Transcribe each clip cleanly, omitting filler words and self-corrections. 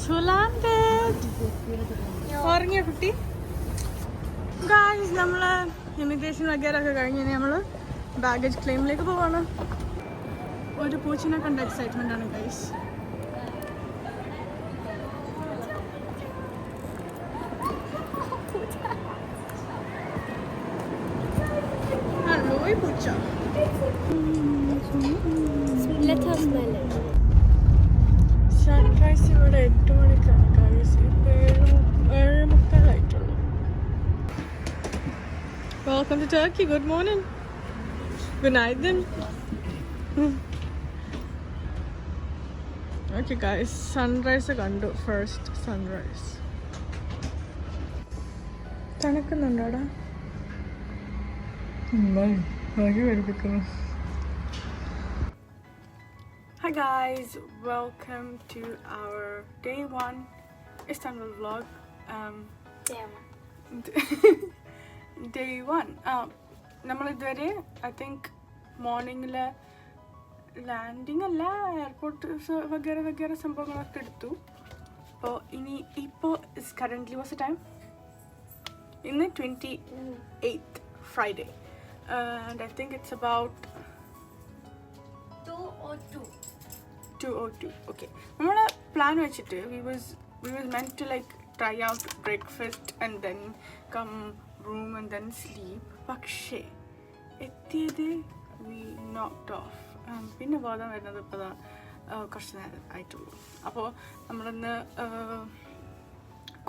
also landed. ഉറങ്ങിയ കുട്ടി guys നമ്മള് ഇമിഗ്രേഷൻ വഗേറൊക്കെ കഴിഞ്ഞ് നമ്മള് ബാഗേജ് ക്ലെയിമിലേക്ക് പോവാണ്. ഒരു പൂച്ചിനെ കണ്ട എക്സൈറ്റ്മെന്റ് ആണ് ഗൈസ്. ഹലോ ഈ പൂച്ച സൺറൈസ് ഇവിടെ 8 മണിക്കാണ് ഗൈസ്. ഇപ്പൊ 7:30 Welcome to Turkey. Good morning. Good night then. Okay guys, sunrise kandu first sunrise. തണുക്കുന്നുണ്ടോടാ? Hi guys, welcome to our day 1 Istanbul vlog. Day 1. നമ്മൾ ഇതുവരെ ഐ തിങ്ക് മോർണിംഗിൽ ലാൻഡിങ് അല്ല എയർപോർട്ട് വഗേറെ വഗേറെ സംഭവങ്ങളൊക്കെ എടുത്തു. അപ്പോൾ ഇപ്പോൾ കറൻ്റ്ലി വാസ് എ ടൈം ഇന്ന് 28th Friday and I think it's about 2:02. Okay, നമ്മൾ പ്ലാൻ വെച്ചിട്ട് we was meant to like try out breakfast and then come room and then sleep. പക്ഷേ എത്തിയത് we knocked off. പിന്നെ ബോധം വരുന്നത് ഇപ്പോൾ കുറച്ച് നേരം ആയിട്ടുള്ളൂ. അപ്പോൾ നമ്മളിന്ന്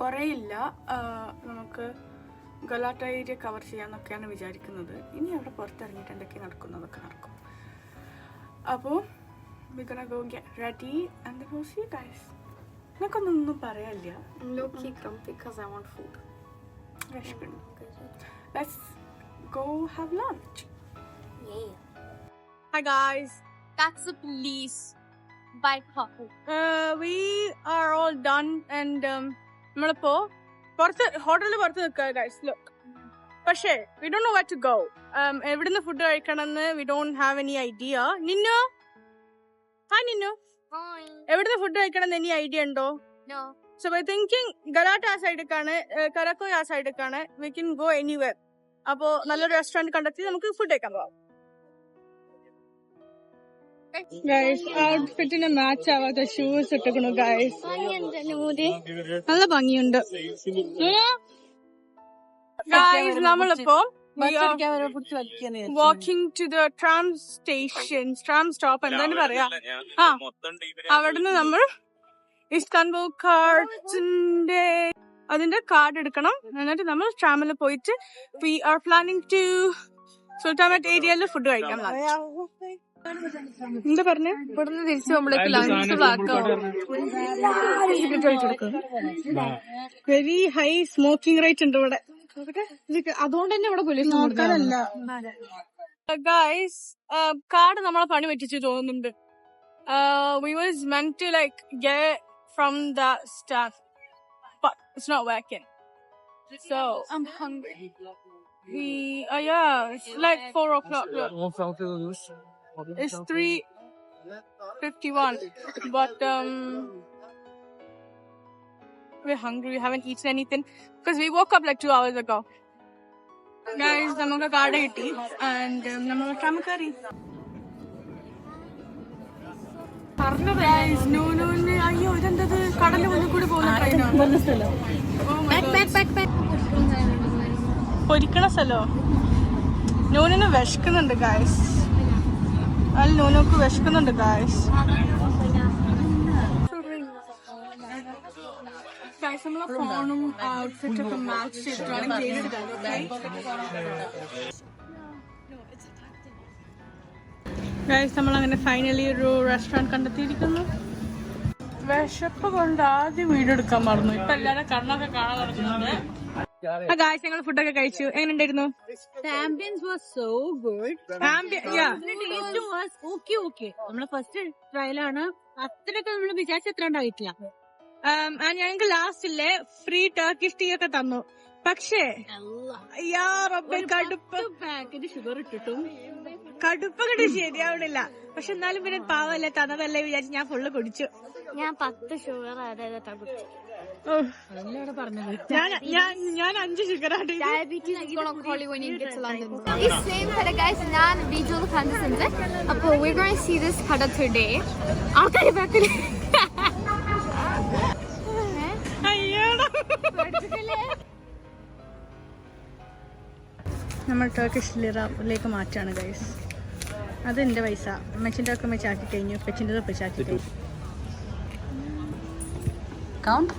കുറേ ഇല്ല, നമുക്ക് ഗലാട്ട ഏരിയ കവർ ചെയ്യാമെന്നൊക്കെയാണ് വിചാരിക്കുന്നത്. ഇനി അവിടെ പുറത്തിറങ്ങിയിട്ട് എന്തൊക്കെ നടക്കുന്നതൊക്കെ നടക്കും. അപ്പോൾ we gonna go get ready and then we'll see you guys. എനിക്കൊന്നും പറയാനില്ല. Low-key grumpy because I want food. Let's go have lunch. Yeah. Hi guys. That's the police. By couple. We are all done and നമ്മളിപ്പോ ഹോട്ടലിൽ പുറത്ത് നിൽക്കുക guys. Look, പക്ഷേ we don't know where to go. എവിടുന്ന് food കഴിക്കണമെന്ന് we don't have any idea. നിന്നു, hi നിന്നു. Hi. എവിടുന്ന് ഫുഡ് കഴിക്കണമെന്ന് any idea ഉണ്ടോ? No. So we're thinking Galatta ആ സൈഡിലേക്കാണ്, കരക്കോയ് ആ സൈഡിലേക്കാണ്. We can go anywhere. അപ്പോ നല്ലൊരു റെസ്റ്റോറന്റ് കണ്ടെത്തി നമുക്ക് ഫുഡ് കഴിക്കാൻ പോവാം. ഗൈസ്, ഔട്ട്ഫിറ്റിന് മാച്ച് ആവാത്ത ഷൂസ് ഇട്ടിരിക്കുന്നു ഗൈസ്. നല്ല ഭംഗിയുണ്ട് ഗൈസ്. നമ്മളിപ്പോ walking to the tram station, tram stop എന്താണ് പറയാ, അവിടുന്ന് നമ്മൾ ഇസ്താൻബുൾ കാർഡ്സിന്റെ അതിന്റെ കാർഡ് എടുക്കണം. എന്നിട്ട് നമ്മൾ ട്രാമിൽ പോയിട്ട് we are planning to സുൽത്താൻബത്തേർ ഏരിയയിൽ ഫുഡ് കഴിക്കാം. എന്താ പറഞ്ഞേ? ഇവിടുന്ന് തിരിച്ചു പോകുമ്പോഴേക്ക് ലഞ്ച് ബ്ലാക്ക് ആവും. വെരി ഹൈ സ്മോക്കിംഗ് റേറ്റ് ഉണ്ട് ഇവിടെ. അതുകൊണ്ട് തന്നെ ഇവിടെ പോലീസ് നോക്കാനല്ല ഗൈസ്. കാർഡ് നമ്മളെ പണി പറ്റിച്ചു തോന്നുന്നുണ്ട്. We was meant to like get from the staff but it's not working, so I'm hungry. Yeah, it's like 4 o'clock. It's 3:51 but we're hungry. We haven't eaten anything because we woke up like 2 hours ago. Guys, നമുക്ക് card കിട്ടി and നമ്മൾ tram കയറി. അയ്യോ ഇതെന്തത് കടലിന്റെ മുന്നിൽ കൂടി പോകുന്ന ട്രെയിനാണ്. പൊരിക്കണ സ്ഥലോ. നൂനിന് വിശക്കുന്നുണ്ട് ഗായ്സ്. അല്ല നൂനോക്ക് വിശക്കുന്നുണ്ട് ഗായ്സ്. ഗായ്സ് നമ്മളെ ഫോണും ഔട്ട്ഫിറ്റൊക്കെ മാച്ച് ചെയ്തിട്ടാണ് ഗൈസ്. നമ്മളങ്ങനെ ഫൈനലി ഒരു റെസ്റ്റോറന്റ് കണ്ടെത്തിയിരിക്കുന്നു. വിശപ്പ് കൊണ്ട് ആദ്യം വീഡിയോ എടുക്കാൻ മറന്നു. ഇപ്പൊ എല്ലാരും കണ്ണൊക്കെ കാണാൻ തുടങ്ങുന്നുണ്ട്. ഗായ്സ് ഞങ്ങൾ ഫുഡൊക്കെ കഴിച്ചു. എങ്ങനെയുണ്ടായിരുന്നു? നമ്മളെ ഫസ്റ്റ് ട്രയലാണ്. അത്രയൊക്കെ നമ്മള് വിചാരിച്ച എത്ര ഉണ്ടായിട്ടില്ല. ഞങ്ങൾക്ക് ലാസ്റ്റില്ലേ ഫ്രീ ടർക്കിഷ് ടീ ഒക്കെ തന്നു. പക്ഷേ ഷുഗർ ഇട്ടിട്ടും കടുപ്പൊക്കെ ശരിയാവണില്ല. പക്ഷെ എന്നാലും പിന്നെ പാവല്ലേ തന്നതല്ലേ വിചാരിച്ച് ഞാൻ ഫുള്ള് കുടിച്ചു. ഞാൻ 10 ഷുഗർ അതായത് തകുച്ചു. ഞാൻ 5 ഷുഗറാണ്. Diabetes is gonna call you when you get to London. ഈ സെയിം കട ഗൈസ് ഞാൻ വീഡിയോയിൽ കണ്ടിട്ടുണ്ട്. അപ്പോൾ we're going to see this കട today. ആൾക്കാർ ബാക്കിൽ നമ്മൾ ടർക്കിഷ് ലിറയിലേക്ക് മാറ്റാണ് ഗൈസ്. അത് എൻ്റെ പൈസ. അമ്മച്ചിൻ്റെ ഒക്കെ മെച്ചാക്കി കഴിഞ്ഞു, പെച്ചിൻ്റെ പെച്ചാക്കി കഴിഞ്ഞു. കൗണ്ട്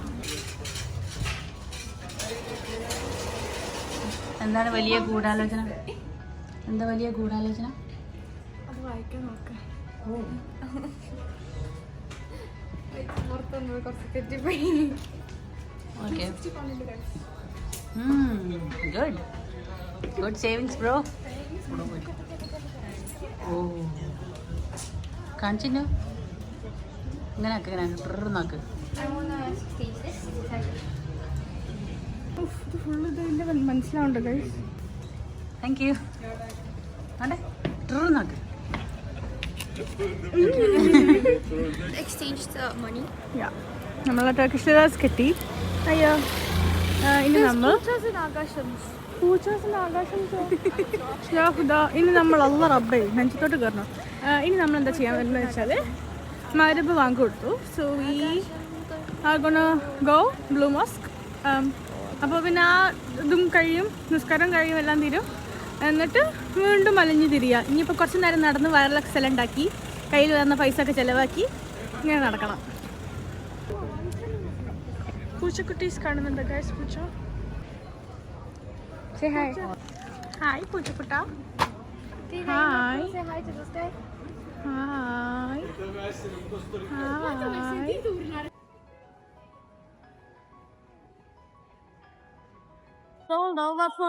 എന്താണ് വലിയ ഗൂഢാലോചന? എന്താ വലിയ ഗൂഢാലോചന? അത് വായിക്കാൻ നോക്കാം. കുറച്ച് തെറ്റിപ്പോയി. Okay, good good savings bro. ഓ കാണിച്ചു ഇങ്ങനെ ആക്ക്, ഇങ്ങനെ നാക്ക്. ഇത് ഫുള്ള് ഇതിൻ്റെ മനസ്സിലാവുന്നുണ്ട് ഗൈസ്. Thank you. അതെ നാക്ക്. Exchange the money. നമ്മളെ ടർക്കിഷ് ലിറാസ് കിട്ടി. അയ്യോ ഇനി നമ്മൾ ഇനി നമ്മൾ അല്ല റബ്ബേ നെഞ്ചത്തോട്ട് കയറണം. ഇനി നമ്മൾ എന്താ ചെയ്യാൻ പറ്റുന്നത് വെച്ചാൽ മഗ്‌രിബ് വാങ്ങി കൊടുത്തു. So we are gonna go blue mosque. അപ്പോൾ പിന്നെ ആ ഇതും കഴിയും, നിസ്കാരം കഴിയും, എല്ലാം തീരും. എന്നിട്ട് വീണ്ടും അലഞ്ഞു തിരിയുക. ഇനിയിപ്പോൾ കുറച്ച് നേരം നടന്ന് വയറിലൊക്കെ സെലണ്ടാക്കി കയ്യിൽ വന്ന പൈസ ഒക്കെ ചിലവാക്കി ഇങ്ങനെ നടക്കണം. പൂച്ചക്കുട്ടീസ് കാണുന്നുണ്ട് ഗൈസ്. പൂച്ച say hi. Hi പൂച്ചക്കുട്ട. Hi. Say hi to this guy. Hi.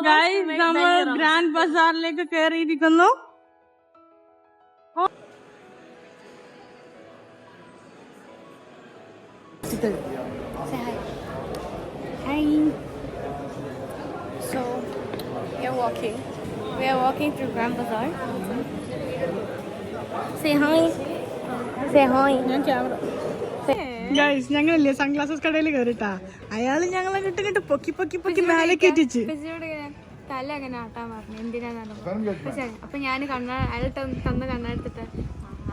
Guys നമ്മൾ grand ബസാറിലേക്ക് കയറിയിരിക്കുന്നു. Say hi. Hi. So, we are walking through Grand Bazaar. Say hi. Say hi. ഞാൻ ക്യാമറ ഗൈസ് ഞങ്ങളില്ലേ സൺഗ്ലാസസ് കടയിൽ കയറിട്ടാ. അയാൾ ഞങ്ങളെ കിട്ടുകിട്ട് പൊക്കി പൊക്കി പൊക്കി മേലെ കയറ്റിച്ച്. തല അങ്ങനെ ആട്ടാൻ പറഞ്ഞു. എന്തിനാന്ന് അപ്പൊ ഞാൻ അയാൾ തന്ന കണ്ണെടുത്തിട്ട്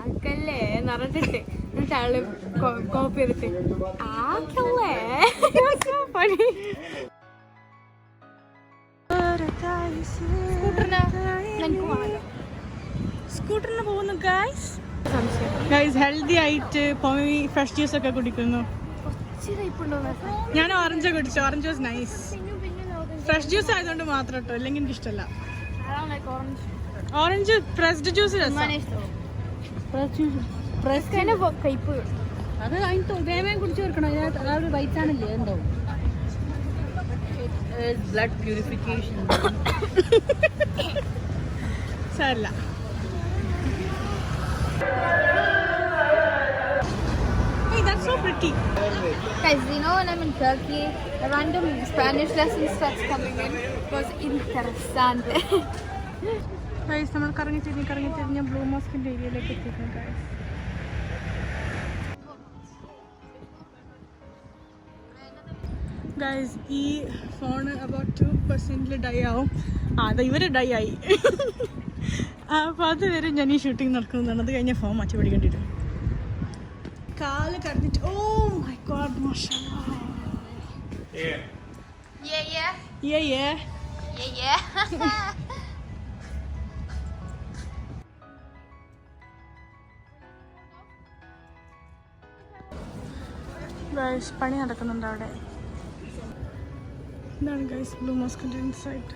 ആക്കല്ലേ നിറഞ്ഞിട്ട് എന്നിട്ട് അയാള് കോപ്പി എടുത്ത് ആക്കല്ലേ പണി. സ്കൂട്ടറിന് പോകുന്നു ഗൈസ്. ഗൈസ് ഹെൽത്തി ആയിട്ട് പൊമി ഫ്രഷ് ജ്യൂസ് ഒക്കെ കുടിക്കുന്നു. ഞാൻ ഓറഞ്ച് കുടിച്ചു. Orange was nice. Fresh juice ആയതുകൊണ്ട് മാത്രം കേട്ടോ, അല്ലെങ്കിൽ എനിക്ക് ഇഷ്ടമല്ല. ഓറഞ്ച് പ്രസ്ഡ് ജ്യൂസ് കയ്പ് അത് അതിന് ഉദയമേ കുടിച്ചു തീർക്കണം. അതൊരു വൈറ്റാണില്ലേ എന്തോ ബ്ലഡ് പ്യൂരിഫിക്കേഷൻ. സാരില്ല. Hey, that's so pretty. Guys, you know when I'm in Turkey, a random Spanish lesson starts coming in. Because interesante. Guys, നമ്മൾ കറങ്ങി തിരിഞ്ഞ് ബ്ലൂ മോസ്കിന്റെ ഏരിയയിലേക്ക് എത്തിക്കുന്നു ഗൈസ്. ഗൈസ് ഈ ഫോൺ അബൌട്ട് 2% ഡൈ ആവും. അത് ഇവര് ഡൈ ആയി. അപ്പോൾ അതുവരെ ഞാൻ ഈ ഷൂട്ടിങ് നടക്കുന്നതാണ്. അത് കഴിഞ്ഞ ഫോൺ മാറ്റി പിടിക്കേണ്ടി വരും. കാല് കടന്നിട്ട് ഓ മൈ ഗോഡ് മാഷാഅല്ലാഹ്. Yeah. ഗൈസ് പണി നടക്കുന്നുണ്ട് അവിടെ. ഇതാണ് ഗൈസ് ബ്ലൂ മോസ്കിന്റെ ഇൻസൈഡ്.